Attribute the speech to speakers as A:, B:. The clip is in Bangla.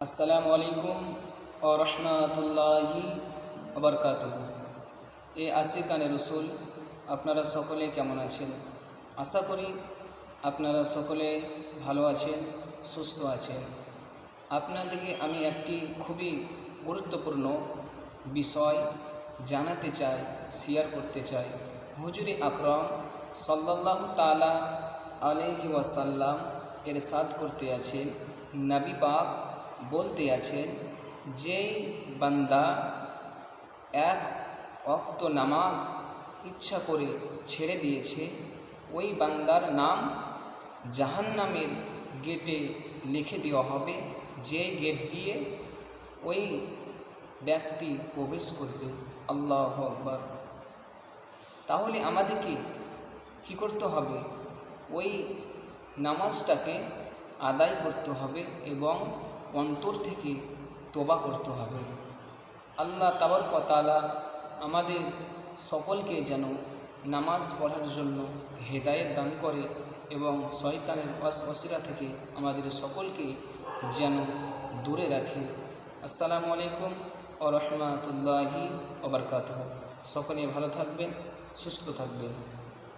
A: আসসালামু আলাইকুম ওয়া রাহমাতুল্লাহি ওয়া বারাকাতুহু। এ আশিকানে রসুল, আপনারা সকলে কেমন আছেন? আশা করি আপনারা সকলে ভালো আছেন, সুস্থ আছেন। আপনাদেরকে আমি একটি খুবই গুরুত্বপূর্ণ বিষয় জানাতে চাই, শেয়ার করতে চাই। হুজুরে আকরাম সাল্লাল্লাহু তাআলা আলাইহি ওয়াসাল্লাম ইরশাদ করতে আছেন, নবী পাক বলতে আছেন, যেই বান্দা এক ওয়াক্ত নামাজ ইচ্ছা করে ছেড়ে দিয়েছে, ওই বান্দার নাম জাহান্নামের গেটে লিখে দেওয়া হবে, যে গেট দিয়ে ওই ব্যক্তি প্রবেশ করবে। আল্লাহু আকবার। তাহলে আমাদেরকে কি করতে হবে? ওই নামাজটাকে আদায় করতে হবে এবং অন্তর থেকে তওবা করতে হবে। আল্লাহ তাবারক ওয়া তাআলা আমাদের সকলকে যেন নামাজ পড়ার জন্য হেদায়েত দান করে এবং শয়তানের ওয়াসওয়াসা থেকে আমাদের সকলকে যেন দূরে রাখে। আসসালামু আলাইকুম ওয়া রাহমাতুল্লাহি ওয়া বারাকাতুহু। সকলে ভালো থাকবেন, সুস্থ থাকবেন।